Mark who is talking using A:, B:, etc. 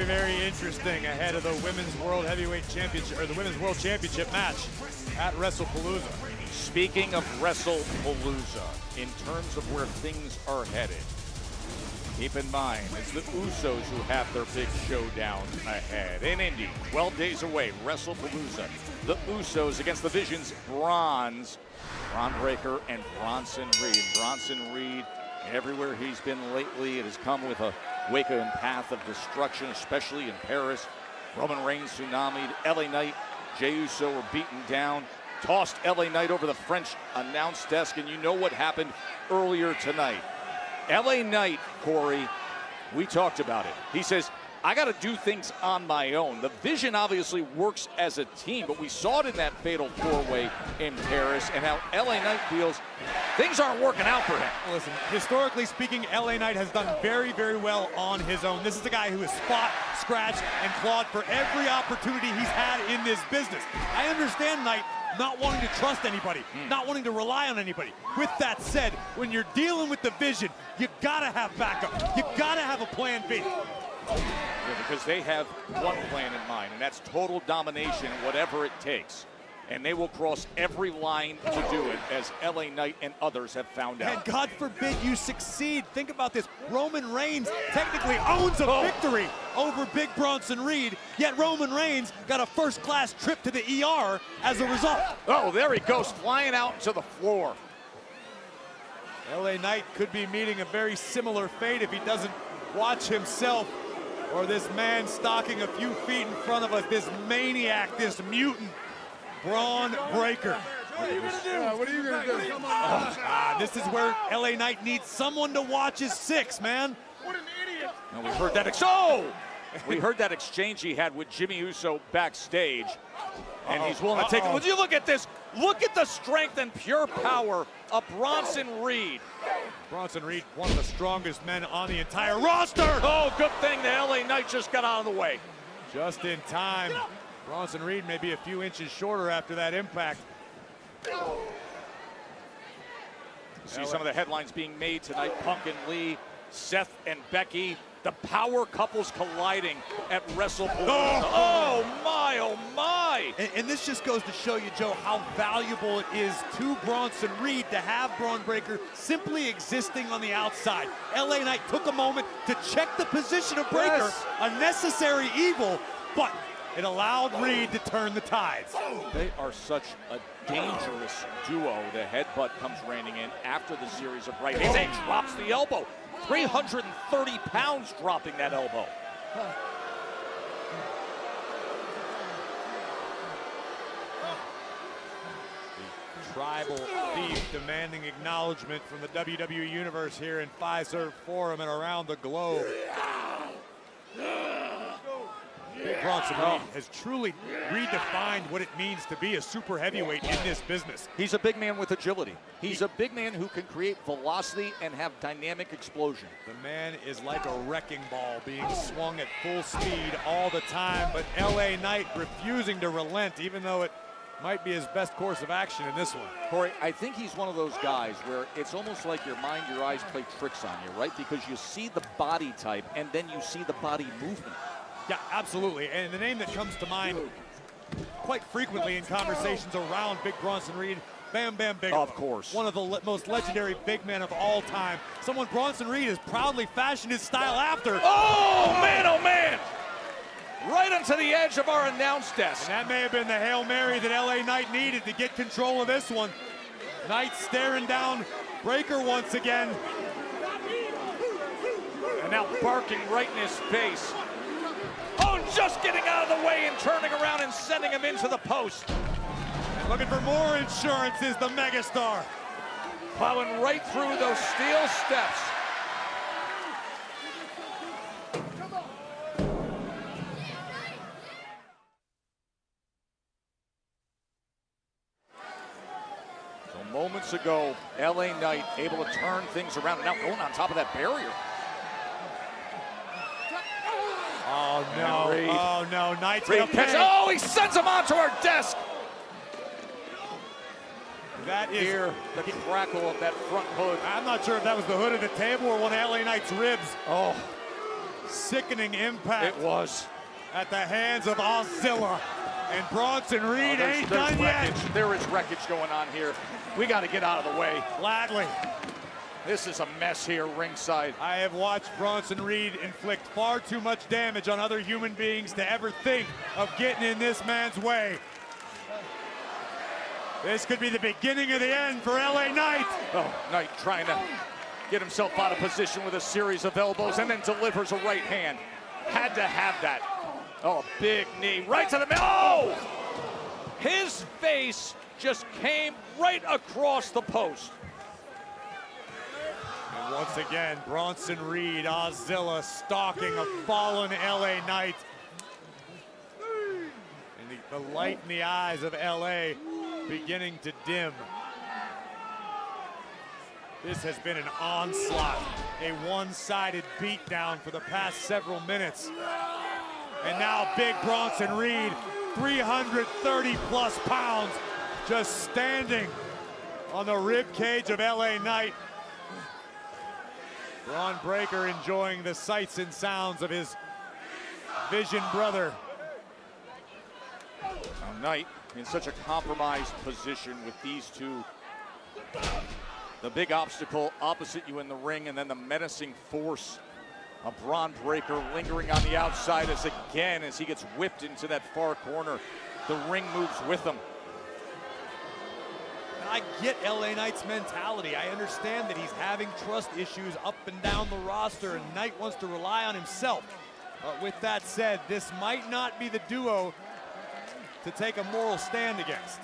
A: very interesting ahead of the Women's World Heavyweight Championship, or the Women's World Championship match at WrestlePalooza.
B: Speaking of WrestlePalooza, in terms of where things are headed, keep in mind, it's the Usos who have their big showdown ahead. In Indy, 12 days away, WrestlePalooza. The Usos against the Vision's Braun Breaker and Bronson Reed. Bronson Reed, everywhere he's been lately, it has come with a wake and path of destruction, especially in Paris. Roman Reigns tsunami'd, LA Knight, Jey Uso were beaten down, tossed LA Knight over the French announce desk, and you know what happened earlier tonight. LA Knight, Corey, we talked about it. He says, I got to do things on my own. The Vision obviously works as a team, but we saw it in that fatal four-way in Paris, and how LA Knight feels things aren't working out for him.
A: Listen, historically speaking, LA Knight has done very, very well on his own. This is a guy who has fought, scratched, and clawed for every opportunity he's had in this business. I understand Knight not wanting to trust anybody, not wanting to rely on anybody. With that said, when you're dealing with the Vision, you gotta have backup. You gotta have a plan B.
B: Yeah, because they have one plan in mind, and that's total domination, whatever it takes. And they will cross every line to do it, as LA Knight and others have found out.
A: And God forbid you succeed. Think about this. Roman Reigns technically owns a victory over Big Bronson Reed, yet Roman Reigns got a first-class trip to the ER as a result.
B: Oh, there he goes, flying out to the floor.
A: LA Knight could be meeting a very similar fate if he doesn't watch himself, or this man stalking a few feet in front of us, this maniac, this mutant, Braun Breaker.
C: What are you gonna do? What are you gonna do? Come on.
A: This is where LA Knight needs someone to watch his six, man.
C: What an idiot.
B: And we heard that we heard that exchange he had with Jimmy Uso backstage, and he's willing to take it. Would you look at this? Look at the strength and pure power of Bronson Reed.
A: Bronson Reed, one of the strongest men on the entire roster.
B: Oh, good thing the LA Knight just got out of the way.
A: Just in time. Bronson Reed may be a few inches shorter after that impact.
B: See some of the headlines being made tonight. Punk and Lee, Seth and Becky, the power couples colliding at WrestlePalooza. Oh my, oh my.
A: And this just goes to show you, Joe, how valuable it is to Bronson Reed to have Braun Breaker simply existing on the outside. LA Knight took a moment to check the position of Breaker, a necessary evil, but it allowed Reed to turn the tides.
B: They are such a dangerous duo. The headbutt comes raining in after the series of right hands. He drops the elbow. 330 pounds dropping that elbow.
A: The tribal thief demanding acknowledgement from the WWE Universe here in Fiserv Forum and around the globe. Big Bronson Reed has truly redefined what it means to be a super heavyweight in this business.
B: He's a big man with agility. He's a big man who can create velocity and have dynamic explosion.
A: The man is like a wrecking ball being swung at full speed all the time, but LA Knight refusing to relent, even though it might be his best course of action in this one.
B: Corey, I think he's one of those guys where it's almost like your mind, your eyes play tricks on you, right? Because you see the body type and then you see the body movement.
A: Yeah, absolutely. And the name that comes to mind quite frequently in conversations around Big Bronson Reed, Bam Bam Bigelow.
B: Of course.
A: One of the most legendary big men of all time. Someone Bronson Reed has proudly fashioned his style after.
B: Oh, man, right onto the edge of our announce desk.
A: And that may have been the Hail Mary that LA Knight needed to get control of this one. Knight staring down Breaker once again.
B: And now barking right in his face. Oh, just getting out of the way and turning around and sending him into the post.
A: And looking for more insurance is the megastar.
B: Plowing right through those steel steps. So moments ago, LA Knight able to turn things around, and now going on top of that barrier.
A: Oh no, oh no, Knight's gonna
B: catch. Oh, he sends him onto our desk.
A: That is
B: here, the crackle of that front hood.
A: I'm not sure if that was the hood of the table or one of LA Knight's ribs.
B: Oh,
A: Sickening impact.
B: It was.
A: At the hands of Ozilla. And Bronson Reed ain't done yet.
B: There is wreckage going on here. We got to get out of the way.
A: Gladly.
B: This is a mess here ringside.
A: I have watched Bronson Reed inflict far too much damage on other human beings to ever think of getting in this man's way. This could be the beginning of the end for LA Knight.
B: Oh, Knight trying to get himself out of position with a series of elbows and then delivers a right hand. Had to have that. Oh, big knee right to the middle. Oh! His face just came right across the post.
A: And once again, Bronson Reed, Ozilla stalking a fallen LA Knight. And the light in the eyes of LA beginning to dim. This has been an onslaught, a one-sided beatdown for the past several minutes. And now big Bronson Reed, 330 plus pounds, just standing on the rib cage of LA Knight. Braun Breaker enjoying the sights and sounds of his Vision brother.
B: Knight in such a compromised position with these two. The big obstacle opposite you in the ring, and then the menacing force of Braun Breaker lingering on the outside as he gets whipped into that far corner. The ring moves with him.
A: I get LA Knight's mentality. I understand that he's having trust issues up and down the roster, and Knight wants to rely on himself. But with that said, this might not be the duo to take a moral stand against.